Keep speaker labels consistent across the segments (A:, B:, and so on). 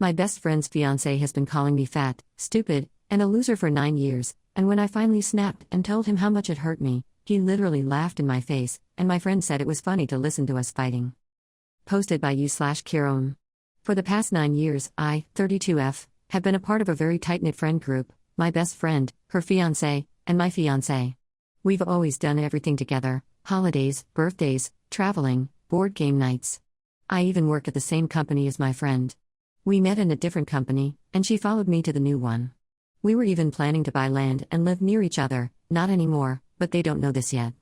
A: My best friend's fiancé has been calling me fat, stupid, and a loser for 9 years, and when I finally snapped and told him how much it hurt me, he literally laughed in my face, and my friend said it was funny to listen to us fighting. Posted by you/Kyraenm. For the past 9 years, I, 32F, have been a part of a very tight-knit friend group, my best friend, her fiancé, and my fiancé. We've always done everything together: holidays, birthdays, traveling, board game nights. I even work at the same company as my friend. We met in a different company, and she followed me to the new one. We were even planning to buy land and live near each other, not anymore, but they don't know this yet.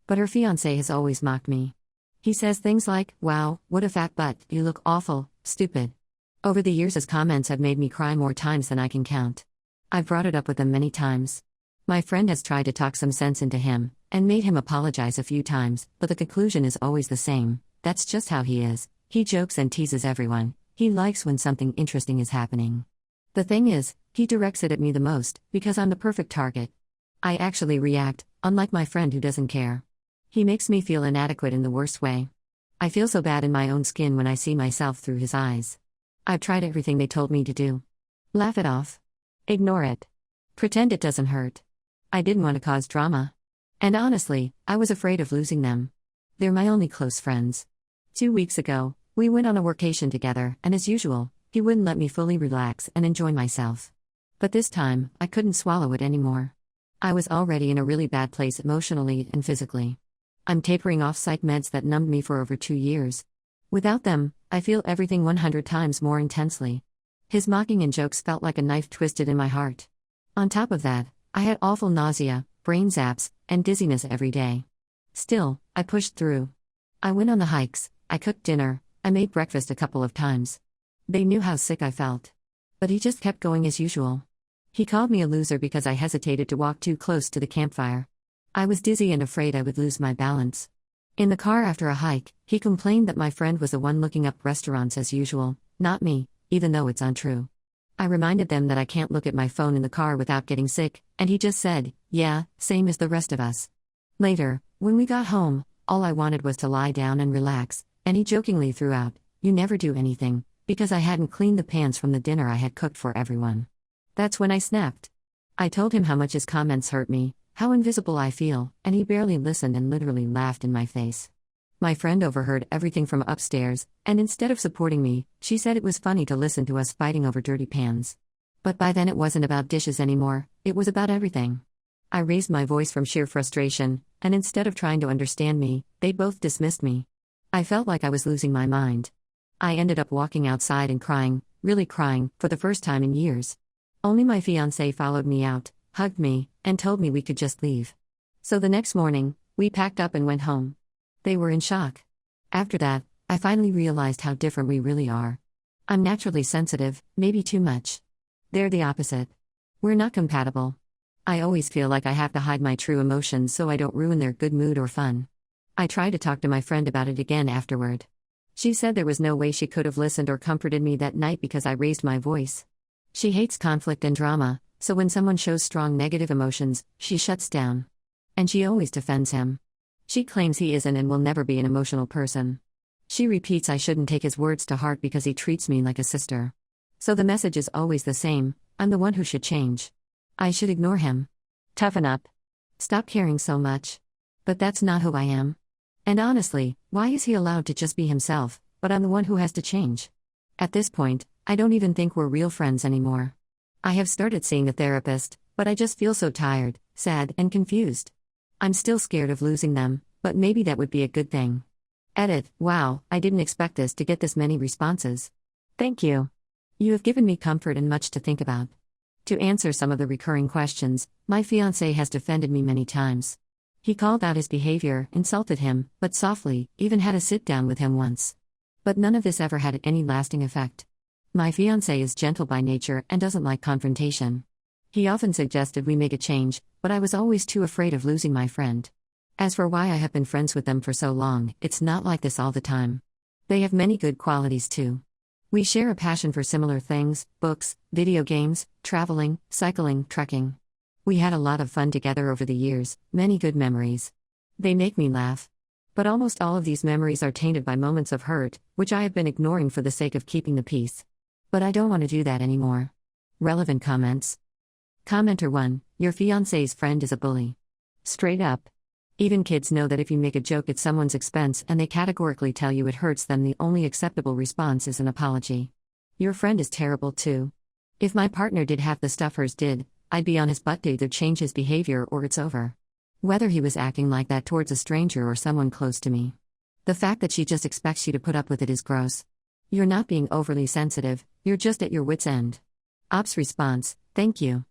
A: But her fiancé has always mocked me. He says things like, "Wow, what a fat butt, you look awful, stupid." Over the years his comments have made me cry more times than I can count. I've brought it up with him many times. My friend has tried to talk some sense into him, and made him apologize a few times, but the conclusion is always the same: that's just how he is. He jokes and teases everyone. He likes when something interesting is happening. The thing is, he directs it at me the most, because I'm the perfect target. I actually react, unlike my friend who doesn't care. He makes me feel inadequate in the worst way. I feel so bad in my own skin when I see myself through his eyes. I've tried everything they told me to do. Laugh it off. Ignore it. Pretend it doesn't hurt. I didn't want to cause drama. And honestly, I was afraid of losing them. They're my only close friends. 2 weeks ago, we went on a workation together, and as usual, he wouldn't let me fully relax and enjoy myself. But this time, I couldn't swallow it anymore. I was already in a really bad place emotionally and physically. I'm tapering off psych meds that numbed me for over 2 years. Without them, I feel everything 100 times more intensely. His mocking and jokes felt like a knife twisted in my heart. On top of that, I had awful nausea, brain zaps, and dizziness every day. Still, I pushed through. I went on the hikes, I cooked dinner, I made breakfast a couple of times. They knew how sick I felt. But he just kept going as usual. He called me a loser because I hesitated to walk too close to the campfire. I was dizzy and afraid I would lose my balance. In the car after a hike, he complained that my friend was the one looking up restaurants as usual, not me, even though it's untrue. I reminded them that I can't look at my phone in the car without getting sick, and he just said, "Yeah, same as the rest of us." Later, when we got home, all I wanted was to lie down and relax, and he jokingly threw out, "You never do anything," because I hadn't cleaned the pans from the dinner I had cooked for everyone. That's when I snapped. I told him how much his comments hurt me, how invisible I feel, and he barely listened and literally laughed in my face. My friend overheard everything from upstairs, and instead of supporting me, she said it was funny to listen to us fighting over dirty pans. But by then it wasn't about dishes anymore, it was about everything. I raised my voice from sheer frustration, and instead of trying to understand me, they both dismissed me. I felt like I was losing my mind. I ended up walking outside and crying, really crying, for the first time in years. Only my fiancé followed me out, hugged me, and told me we could just leave. So the next morning, we packed up and went home. They were in shock. After that, I finally realized how different we really are. I'm naturally sensitive, maybe too much. They're the opposite. We're not compatible. I always feel like I have to hide my true emotions so I don't ruin their good mood or fun. I tried to talk to my friend about it again afterward. She said there was no way she could have listened or comforted me that night because I raised my voice. She hates conflict and drama, so when someone shows strong negative emotions, she shuts down. And she always defends him. She claims he isn't and will never be an emotional person. She repeats I shouldn't take his words to heart because he treats me like a sister. So the message is always the same: I'm the one who should change. I should ignore him. Toughen up. Stop caring so much. But that's not who I am. And honestly, why is he allowed to just be himself, but I'm the one who has to change? At this point, I don't even think we're real friends anymore. I have started seeing a therapist, but I just feel so tired, sad, and confused. I'm still scared of losing them, but maybe that would be a good thing. Edit. Wow, I didn't expect this to get this many responses. Thank you. You have given me comfort and much to think about. To answer some of the recurring questions, my fiancé has defended me many times. He called out his behavior, insulted him, but softly, even had a sit-down with him once. But none of this ever had any lasting effect. My fiancé is gentle by nature and doesn't like confrontation. He often suggested we make a change, but I was always too afraid of losing my friend. As for why I have been friends with them for so long, it's not like this all the time. They have many good qualities too. We share a passion for similar things: books, video games, traveling, cycling, trekking. We had a lot of fun together over the years, many good memories. They make me laugh. But almost all of these memories are tainted by moments of hurt, which I have been ignoring for the sake of keeping the peace. But I don't want to do that anymore. Relevant comments. Commenter 1. Your fiancé's friend is a bully. Straight up. Even kids know that if you make a joke at someone's expense and they categorically tell you it hurts them, the only acceptable response is an apology. Your friend is terrible too. If my partner did half the stuff hers did, I'd be on his butt to either change his behavior or it's over. Whether he was acting like that towards a stranger or someone close to me. The fact that she just expects you to put up with it is gross. You're not being overly sensitive, you're just at your wit's end. Ops response, thank you.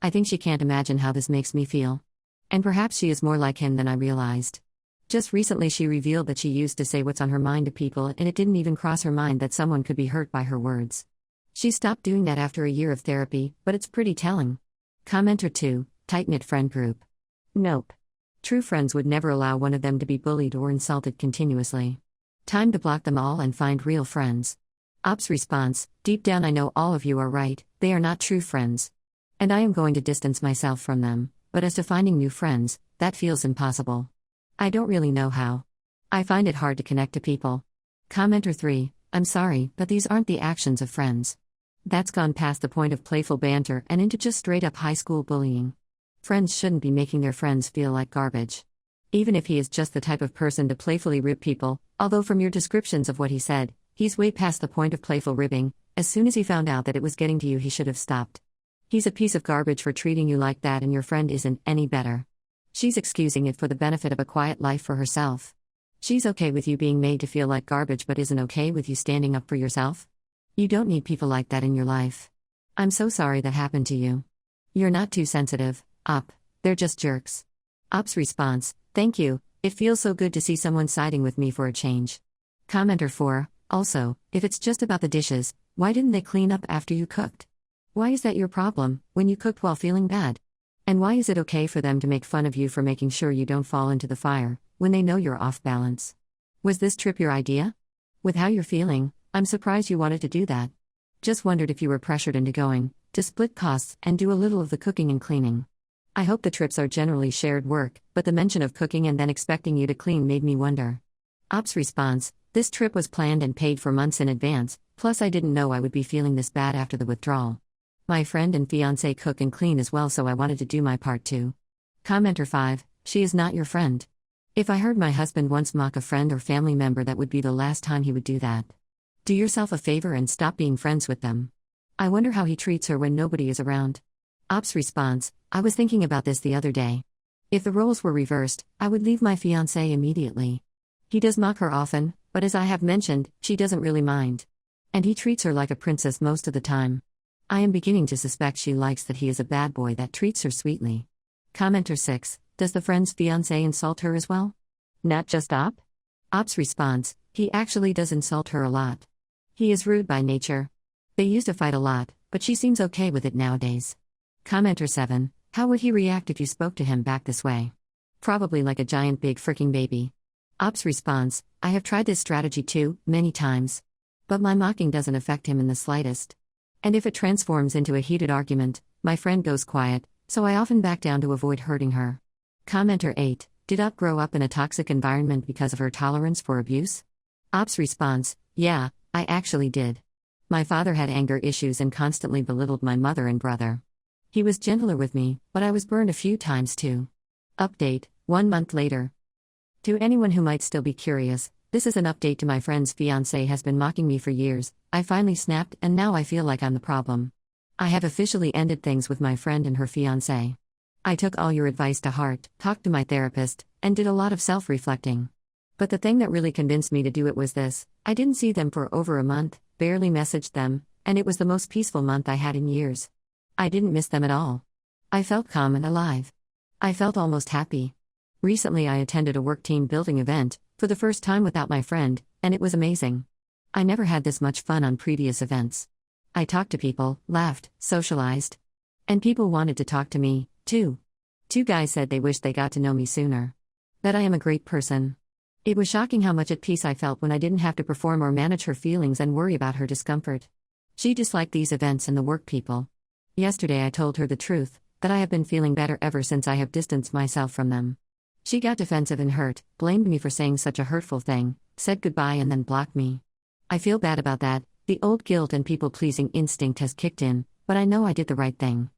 A: I think she can't imagine how this makes me feel. And perhaps she is more like him than I realized. Just recently she revealed that she used to say what's on her mind to people and it didn't even cross her mind that someone could be hurt by her words. She stopped doing that after a year of therapy, but it's pretty telling. Commenter 2, tight-knit friend group. Nope. True friends would never allow one of them to be bullied or insulted continuously. Time to block them all and find real friends. Ops response, deep down I know all of you are right, they are not true friends. And I am going to distance myself from them. But as to finding new friends, that feels impossible. I don't really know how. I find it hard to connect to people. Commenter 3, I'm sorry, but these aren't the actions of friends. That's gone past the point of playful banter and into just straight up high school bullying. Friends shouldn't be making their friends feel like garbage. Even if he is just the type of person to playfully rib people, although from your descriptions of what he said, he's way past the point of playful ribbing. As soon as he found out that it was getting to you, he should have stopped. He's a piece of garbage for treating you like that, and your friend isn't any better. She's excusing it for the benefit of a quiet life for herself. She's okay with you being made to feel like garbage but isn't okay with you standing up for yourself. You don't need people like that in your life. I'm so sorry that happened to you. You're not too sensitive, Op. They're just jerks. Op's response, thank you, it feels so good to see someone siding with me for a change. Commenter 4, also, if it's just about the dishes, why didn't they clean up after you cooked? Why is that your problem, when you cooked while feeling bad? And why is it okay for them to make fun of you for making sure you don't fall into the fire, when they know you're off balance? Was this trip your idea? With how you're feeling, I'm surprised you wanted to do that. Just wondered if you were pressured into going, to split costs and do a little of the cooking and cleaning. I hope the trips are generally shared work, but the mention of cooking and then expecting you to clean made me wonder. Ops response, this trip was planned and paid for months in advance, plus I didn't know I would be feeling this bad after the withdrawal. My friend and fiancé cook and clean as well, so I wanted to do my part too. Commenter 5, she is not your friend. If I heard my husband once mock a friend or family member, that would be the last time he would do that. Do yourself a favor and stop being friends with them. I wonder how he treats her when nobody is around. Ops response, I was thinking about this the other day. If the roles were reversed, I would leave my fiancé immediately. He does mock her often, but as I have mentioned, she doesn't really mind. And he treats her like a princess most of the time. I am beginning to suspect she likes that he is a bad boy that treats her sweetly. Commenter 6, does the friend's fiancé insult her as well? Not just Op? Op's response, he actually does insult her a lot. He is rude by nature. They used to fight a lot, but she seems okay with it nowadays. Commenter 7, how would he react if you spoke to him back this way? Probably like a giant big freaking baby. Op's response, I have tried this strategy too, many times. But my mocking doesn't affect him in the slightest. And if it transforms into a heated argument, my friend goes quiet, so I often back down to avoid hurting her. Commenter 8, did Op grow up in a toxic environment because of her tolerance for abuse? Op's response, yeah, I actually did. My father had anger issues and constantly belittled my mother and brother. He was gentler with me, but I was burned a few times too. Update, 1 month later. To anyone who might still be curious, this is an update to my friend's fiancé has been mocking me for years. I finally snapped and now I feel like I'm the problem. I have officially ended things with my friend and her fiancé. I took all your advice to heart, talked to my therapist, and did a lot of self-reflecting. But the thing that really convinced me to do it was this: I didn't see them for over a month, barely messaged them, and it was the most peaceful month I had in years. I didn't miss them at all. I felt calm and alive. I felt almost happy. Recently I attended a work team building event, for the first time without my friend, and it was amazing. I never had this much fun on previous events. I talked to people, laughed, socialized. And people wanted to talk to me, too. 2 guys said they wished they got to know me sooner. That I am a great person. It was shocking how much at peace I felt when I didn't have to perform or manage her feelings and worry about her discomfort. She disliked these events and the work people. Yesterday I told her the truth, that I have been feeling better ever since I have distanced myself from them. She got defensive and hurt, blamed me for saying such a hurtful thing, said goodbye and then blocked me. I feel bad about that, The old guilt and people-pleasing instinct has kicked in, but I know I did the right thing.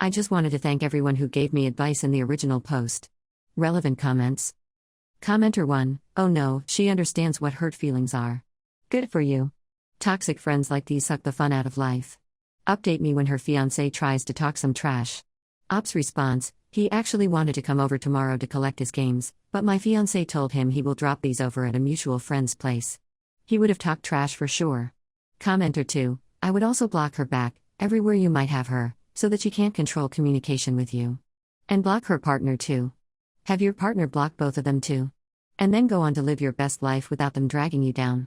A: I just wanted to thank everyone who gave me advice in the original post. Relevant comments. Commenter 1, oh no, she understands what hurt feelings are. Good for you. Toxic friends like these suck the fun out of life. Update me when her fiancé tries to talk some trash. Ops response, he actually wanted to come over tomorrow to collect his games, but my fiancé told him he will drop these over at a mutual friend's place. He would have talked trash for sure. Commenter 2, I would also block her back, everywhere you might have her, so that she can't control communication with you. And block her partner too. Have your partner block both of them too. And then go on to live your best life without them dragging you down.